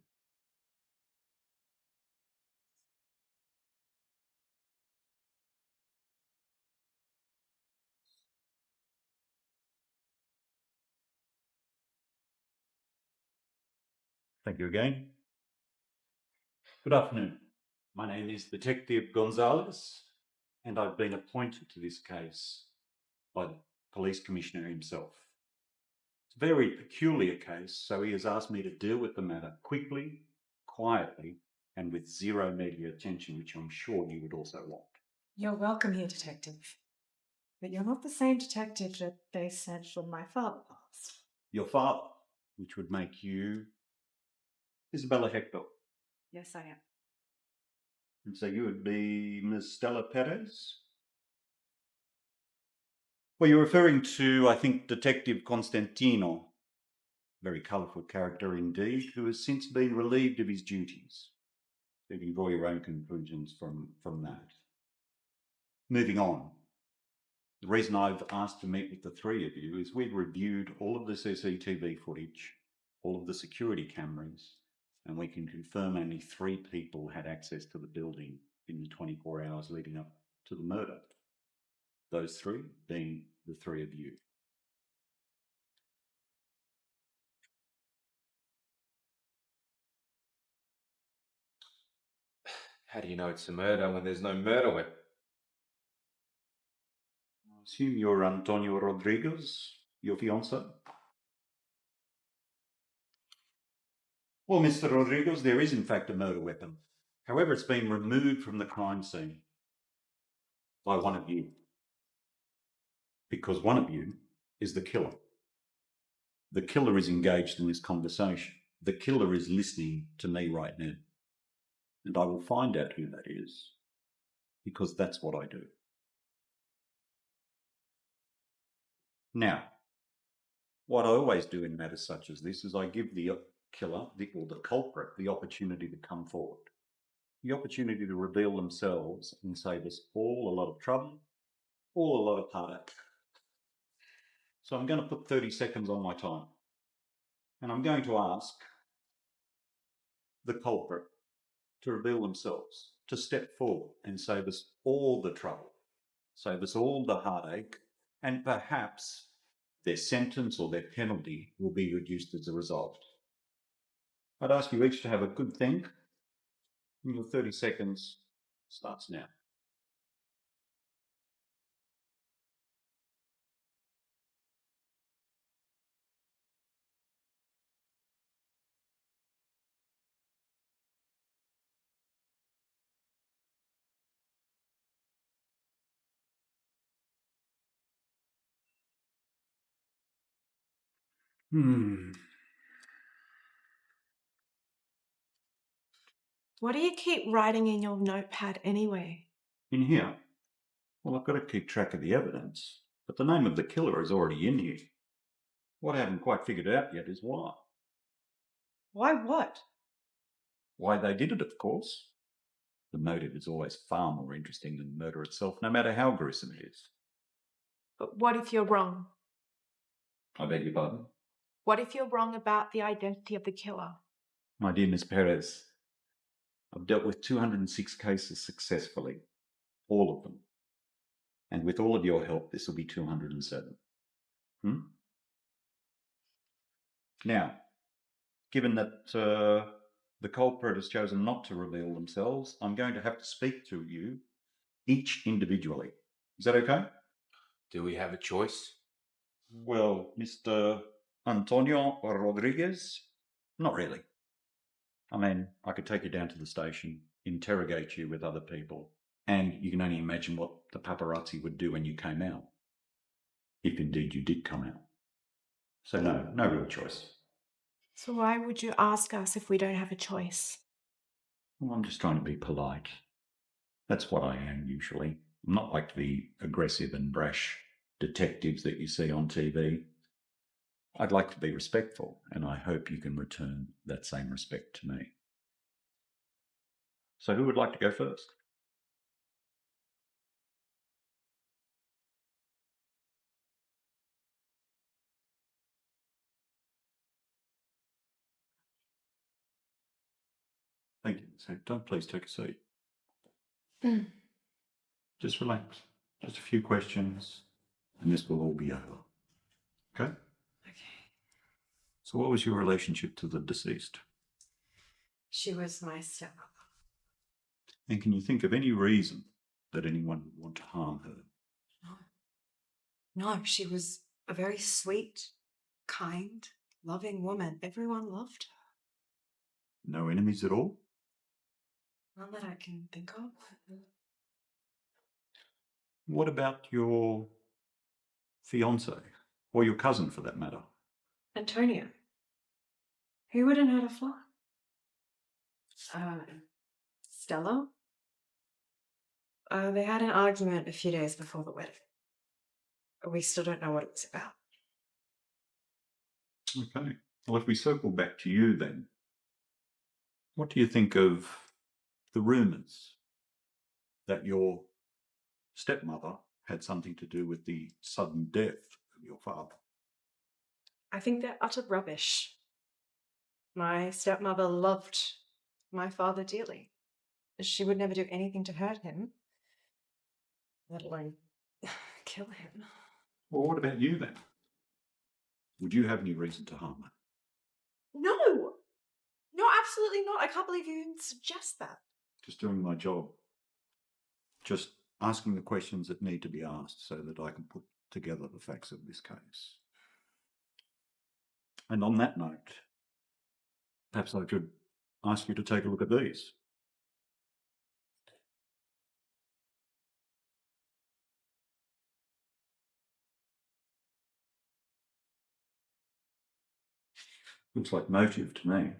Thank you again. Good afternoon. My name is Detective Gonzalez, and I've been appointed to this case by the police commissioner himself. It's a very peculiar case, so he has asked me to deal with the matter quickly, quietly, and with zero media attention, which I'm sure you would also want. You're welcome here, detective. But you're not the same detective that they said when my father passed. Your father, which would make you Isabella Hector. Yes, I am. And so you would be Miss Stella Perez? Well, you're referring to, I think, Detective Constantino, very colourful character indeed, who has since been relieved of his duties. You can draw your own conclusions from that. Moving on. The reason I've asked to meet with the three of you is we've reviewed all of the CCTV footage, all of the security cameras, and we can confirm only 3 people had access to the building in the 24 hours leading up to the murder. Those 3 being the 3 of you. How do you know it's a murder when there's no murder weapon? I assume you're Antonio Rodriguez, your fiancé? Well, Mr. Rodriguez, there is in fact a murder weapon. However, it's been removed from the crime scene by one of you. Because one of you is the killer. The killer is engaged in this conversation. The killer is listening to me right now. And I will find out who that is, because that's what I do. Now, what I always do in matters such as this is I give the killer, or the culprit, the opportunity to come forward. The opportunity to reveal themselves and save us all a lot of trouble, all a lot of heartache. So I'm going to put 30 seconds on my time. And I'm going to ask the culprit to reveal themselves, to step forward and save us all the trouble, save us all the heartache, and perhaps their sentence or their penalty will be reduced as a result. I'd ask you each to have a good think. Your 30 seconds starts now. What do you keep writing in your notepad anyway? In here? Well, I've got to keep track of the evidence, but the name of the killer is already in here. What I haven't quite figured out yet is why. Why what? Why they did it, of course. The motive is always far more interesting than the murder itself, no matter how gruesome it is. But what if you're wrong? I beg your pardon? What if you're wrong about the identity of the killer? My dear Miss Perez, I've dealt with 206 cases successfully, all of them. And with all of your help, this will be 207. Now, given that the culprit has chosen not to reveal themselves, I'm going to have to speak to you each individually. Is that okay? Do we have a choice? Well, Mr. Antonio Rodriguez, not really. I mean, I could take you down to the station, interrogate you with other people, and you can only imagine what the paparazzi would do when you came out. If indeed you did come out. So no real choice. So why would you ask us if we don't have a choice? Well, I'm just trying to be polite. That's what I am usually. I'm not like the aggressive and brash detectives that you see on TV. I'd like to be respectful, and I hope you can return that same respect to me. So who would like to go first? Thank you, Miss Hector. Please take a seat. Just relax. Just a few questions, and this will all be over. Okay? Okay. So what was your relationship to the deceased? She was my stepmother. And can you think of any reason that anyone would want to harm her? No, she was a very sweet, kind, loving woman. Everyone loved her. No enemies at all? None that I can think of. What about your fiance, or your cousin for that matter? Antonio. Who wouldn't hurt a fly? Stella? They had an argument a few days before the wedding. We still don't know what it was about. Okay. Well, if we circle back to you then, what do you think of the rumours that your stepmother had something to do with the sudden death of your father? I think they're utter rubbish. My stepmother loved my father dearly. She would never do anything to hurt him, let alone kill him. Well, what about you then? Would you have any reason to harm her? No! No, absolutely not. I can't believe you even suggest that. Just doing my job. Just asking the questions that need to be asked so that I can put together the facts of this case. And on that note, perhaps I could ask you to take a look at these. Looks like motive to me.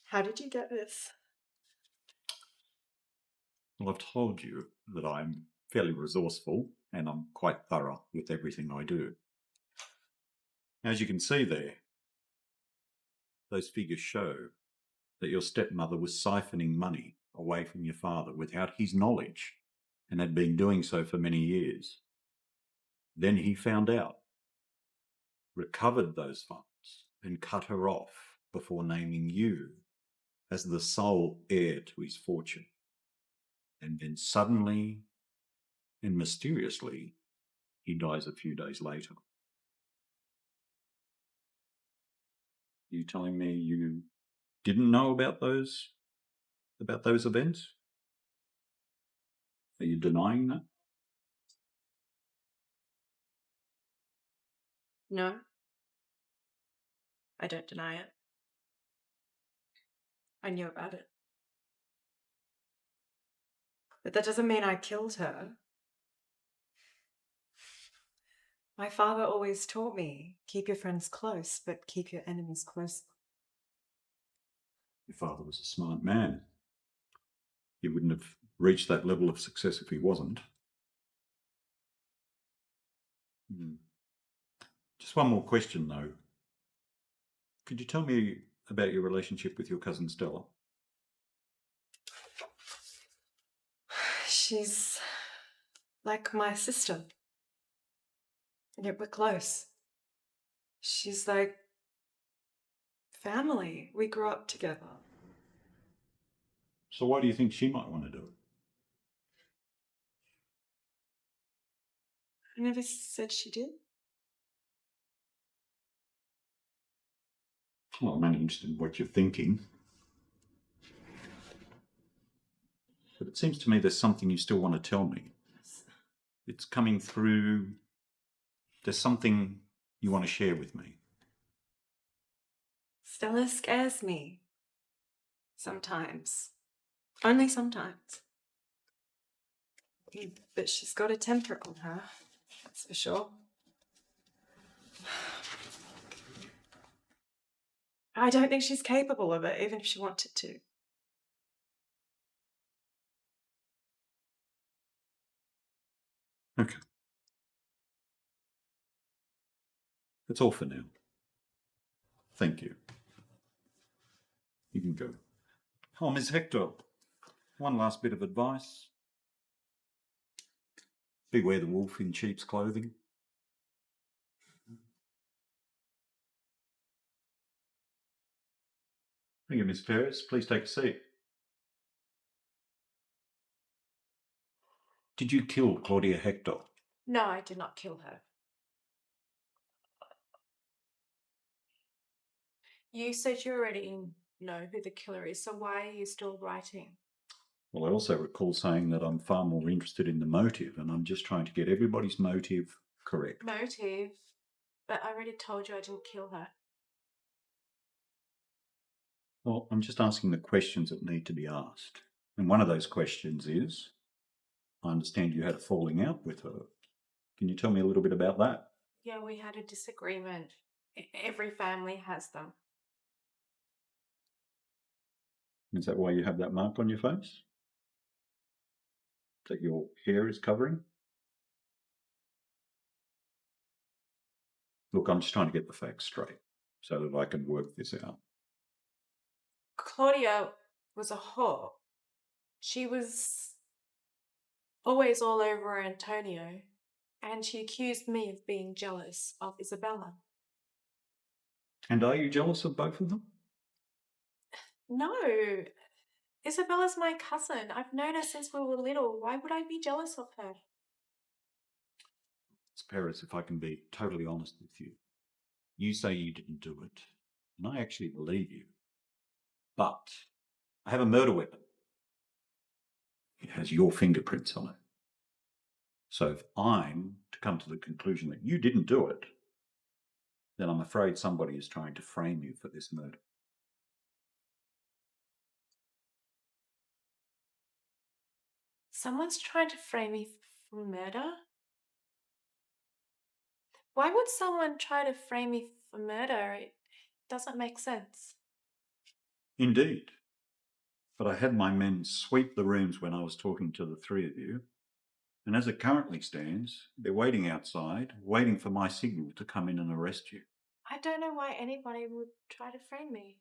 How did you get this? Well, I've told you that I'm fairly resourceful and I'm quite thorough with everything I do. As you can see there, those figures show that your stepmother was siphoning money away from your father without his knowledge and had been doing so for many years. Then he found out, recovered those funds and cut her off before naming you as the sole heir to his fortune. And then suddenly and mysteriously, he dies a few days later. You telling me you didn't know about those events? Are you denying that? No. I don't deny it. I knew about it. But that doesn't mean I killed her. My father always taught me, keep your friends close, but keep your enemies closer. Your father was a smart man. He wouldn't have reached that level of success if he wasn't. Just one more question, though. Could you tell me about your relationship with your cousin Stella? She's like my sister. Yeah, we're close. She's like family. We grew up together. So why do you think she might want to do it? I never said she did. Well, I'm only interested in what you're thinking. But it seems to me there's something you still want to tell me. It's coming through. There's something you want to share with me. Stella scares me. Sometimes. Only sometimes. But she's got a temper on her, that's for sure. I don't think she's capable of it, even if she wanted to. Okay. That's all for now. Thank you. You can go. Oh, Ms. Hector, one last bit of advice. Beware the wolf in sheep's clothing. Thank you, Miss Ferris. Please take a seat. Did you kill Claudia Hector? No, I did not kill her. You said you already know who the killer is, so why are you still writing? Well, I also recall saying that I'm far more interested in the motive, and I'm just trying to get everybody's motive correct. Motive? But I already told you I didn't kill her. Well, I'm just asking the questions that need to be asked. And one of those questions is, I understand you had a falling out with her. Can you tell me a little bit about that? Yeah, we had a disagreement. Every family has them. Is that why you have that mark on your face? That your hair is covering? Look, I'm just trying to get the facts straight so that I can work this out. Claudia was a whore. She was always all over Antonio, and she accused me of being jealous of Isabella. And are you jealous of both of them? No, Isabella's my cousin. I've known her since we were little. Why would I be jealous of her? Miss Paris, if I can be totally honest with you, you say you didn't do it, and I actually believe you. But I have a murder weapon. It has your fingerprints on it. So if I'm to come to the conclusion that you didn't do it, then I'm afraid somebody is trying to frame you for this murder. Someone's trying to frame me for murder? Why would someone try to frame me for murder? It doesn't make sense. Indeed. But I had my men sweep the rooms when I was talking to the three of you, and as it currently stands, they're waiting outside, waiting for my signal to come in and arrest you. I don't know why anybody would try to frame me.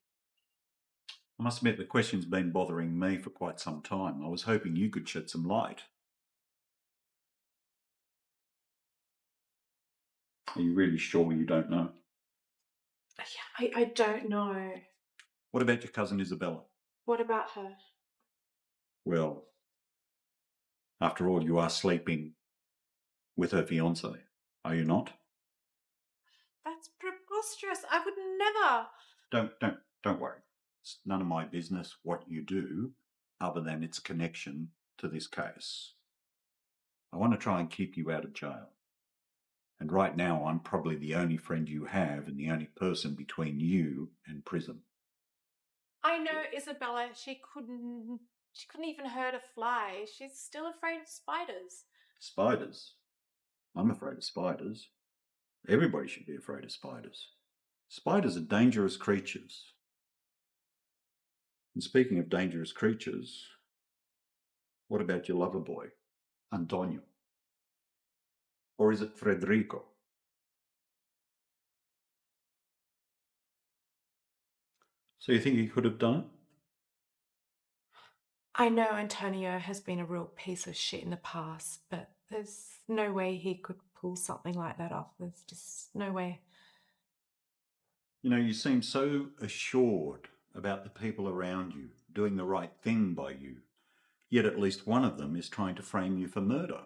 I must admit the question's been bothering me for quite some time. I was hoping you could shed some light. Are you really sure you don't know? Yeah, I don't know. What about your cousin Isabella? What about her? Well, after all, you are sleeping with her fiancé, are you not? That's preposterous. I would never. Don't worry. It's none of my business what you do, other than its connection to this case. I want to try and keep you out of jail. And right now, I'm probably the only friend you have and the only person between you and prison. I know Isabella. She couldn't even hurt a fly. She's still afraid of spiders. Spiders? I'm afraid of spiders. Everybody should be afraid of spiders. Spiders are dangerous creatures. And speaking of dangerous creatures, what about your lover boy, Antonio? Or is it Federico? So you think he could have done it? I know Antonio has been a real piece of shit in the past, but there's no way he could pull something like that off. There's just no way. You know, you seem so assured about the people around you doing the right thing by you, yet at least one of them is trying to frame you for murder.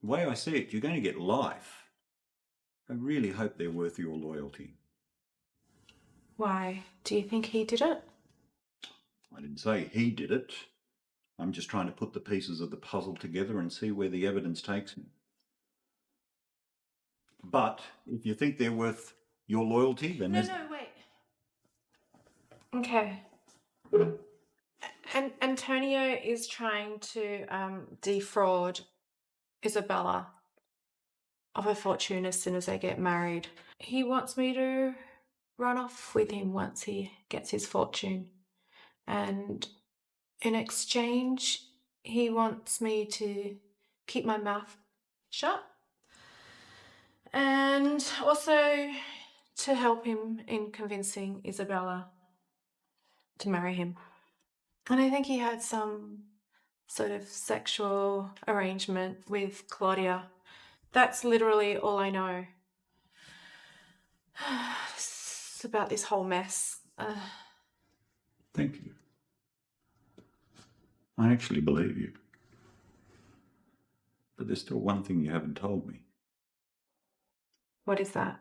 The way I see it, you're going to get life. I really hope they're worth your loyalty. Why? Do you think he did it? I didn't say he did it. I'm just trying to put the pieces of the puzzle together and see where the evidence takes him. But if you think they're worth your loyalty, then No, wait. Okay. And Antonio is trying to defraud Isabella of her fortune as soon as they get married. He wants me to run off with him once he gets his fortune. And in exchange, he wants me to keep my mouth shut. And also to help him in convincing Isabella to marry him. And I think he had some sort of sexual arrangement with Claudia. That's literally all I know. It's about this whole mess. Thank you. I actually believe you. But there's still one thing you haven't told me. What is that?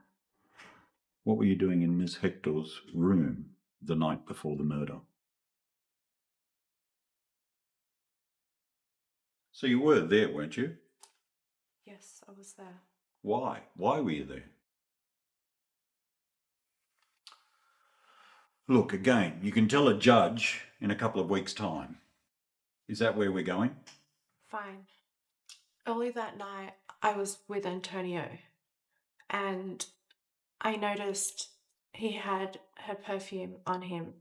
What were you doing in Miss Hector's room the night before the murder? So you were there, weren't you? Yes, I was there. Why? Why were you there? Look, again, you can tell a judge in a couple of weeks' time. Is that where we're going? Fine. Early that night, I was with Antonio, and I noticed he had her perfume on him,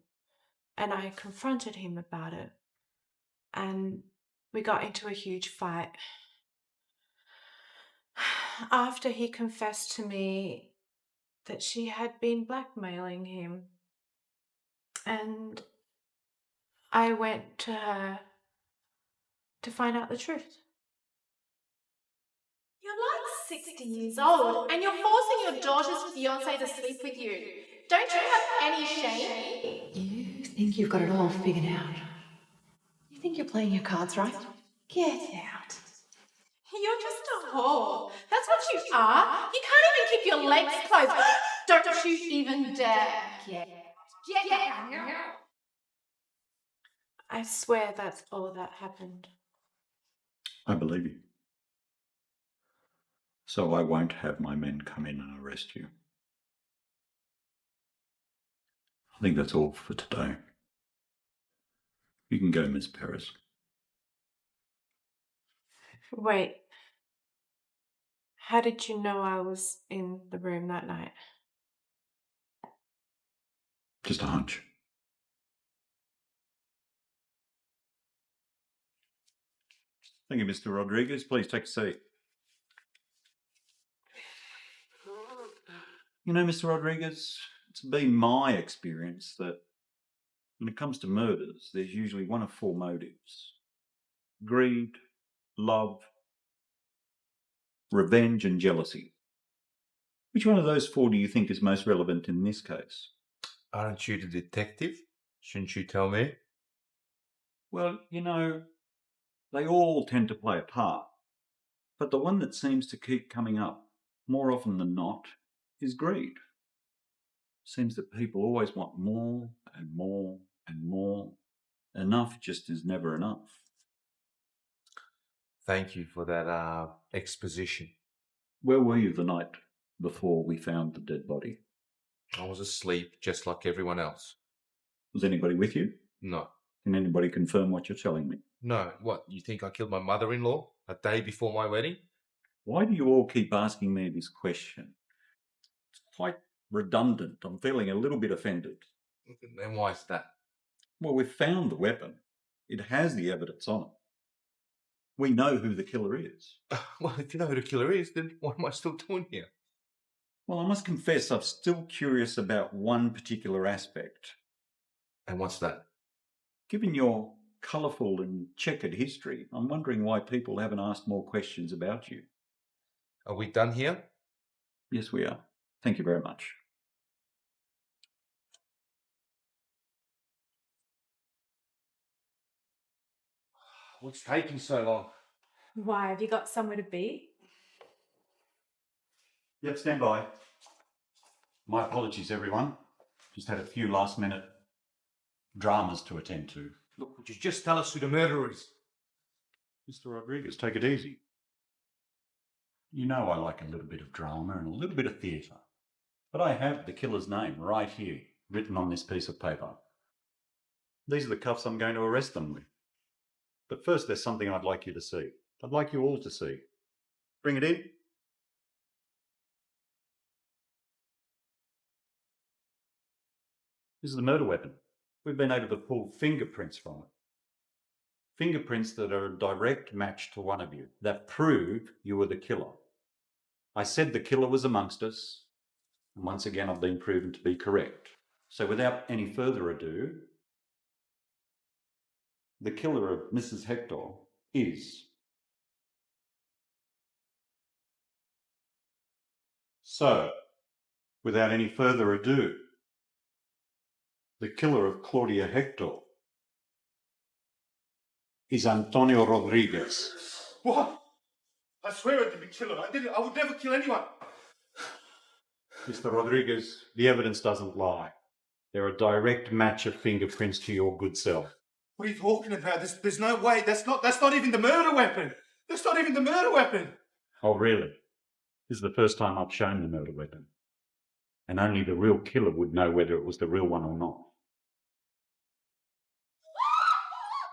and I confronted him about it, and we got into a huge fight. After he confessed to me that she had been blackmailing him, and I went to her to find out the truth. You're like 60 years old and you're forcing your daughter's fiancé to sleep with you. Don't you have any shame? You think you've got it all figured out? You think you're playing your cards right? Get out. You're just a whore. That's what you are. You can't even keep your legs closed. Don't you even dare. Get out. I swear that's all that happened. I believe you. So I won't have my men come in and arrest you. I think that's all for today. You can go, Miss Perez. Wait. How did you know I was in the room that night? Just a hunch. Thank you, Mr. Rodriguez. Please take a seat. You know, Mr. Rodriguez, it's been my experience that when it comes to murders, there's usually one of four motives: greed, love, revenge, and jealousy. Which one of those four do you think is most relevant in this case? Aren't you the detective? Shouldn't you tell me? Well, you know, they all tend to play a part, but the one that seems to keep coming up more often than not is greed. Seems that people always want more and more and more. Enough just is never enough. Thank you for that exposition. Where were you the night before we found the dead body? I was asleep just like everyone else. Was anybody with you? No. Can anybody confirm what you're telling me? No. What, you think I killed my mother-in-law a day before my wedding? Why do you all keep asking me this question? It's quite redundant. I'm feeling a little bit offended. And why is that? Well, we've found the weapon. It has the evidence on it. We know who the killer is. Well, if you know who the killer is, then what am I still doing here? Well, I must confess I'm still curious about one particular aspect. And what's that? Given your colourful and checkered history, I'm wondering why people haven't asked more questions about you. Are we done here? Yes, we are. Thank you very much. What's taking so long? Why, have you got somewhere to be? Yep, stand by. My apologies, everyone. Just had a few last-minute dramas to attend to. Look, would you just tell us who the murderer is? Mr. Rodriguez, take it easy. You know I like a little bit of drama and a little bit of theatre. But I have the killer's name right here, written on this piece of paper. These are the cuffs I'm going to arrest them with. But first, there's something I'd like you to see. I'd like you all to see. Bring it in. This is the murder weapon. We've been able to pull fingerprints from it. Fingerprints that are a direct match to one of you, that prove you were the killer. I said the killer was amongst us, and once again I've been proven to be correct. So without any further ado, the killer of Mrs. Hector is... So, without any further ado, the killer of Claudia Hector is Antonio Rodriguez. What? I swear I'm the killer. I would never kill anyone. Mr. Rodriguez, the evidence doesn't lie. They're a direct match of fingerprints to your good self. What are you talking about? There's no way. That's not even the murder weapon. That's not even the murder weapon. Oh, really? This is the first time I've shown the murder weapon. And only the real killer would know whether it was the real one or not.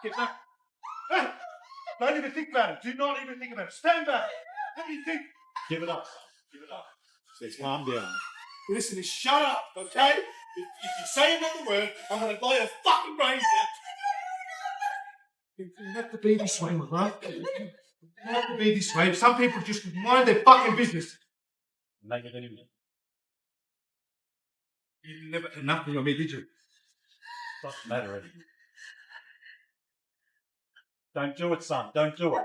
Get back. Hey! Don't even think about it. Do not even think about it. Stand back. Let me think. Give it up. Give it up. Say, calm down. Listen, shut up, okay? If you say another word, I'm going to blow your fucking brains out. It doesn't have to be this way, right? It doesn't have to be this way. Some people just mind their fucking business. Make it anyway. You never had nothing on me, did you? Doesn't matter anymore. Don't do it, son. Don't do it.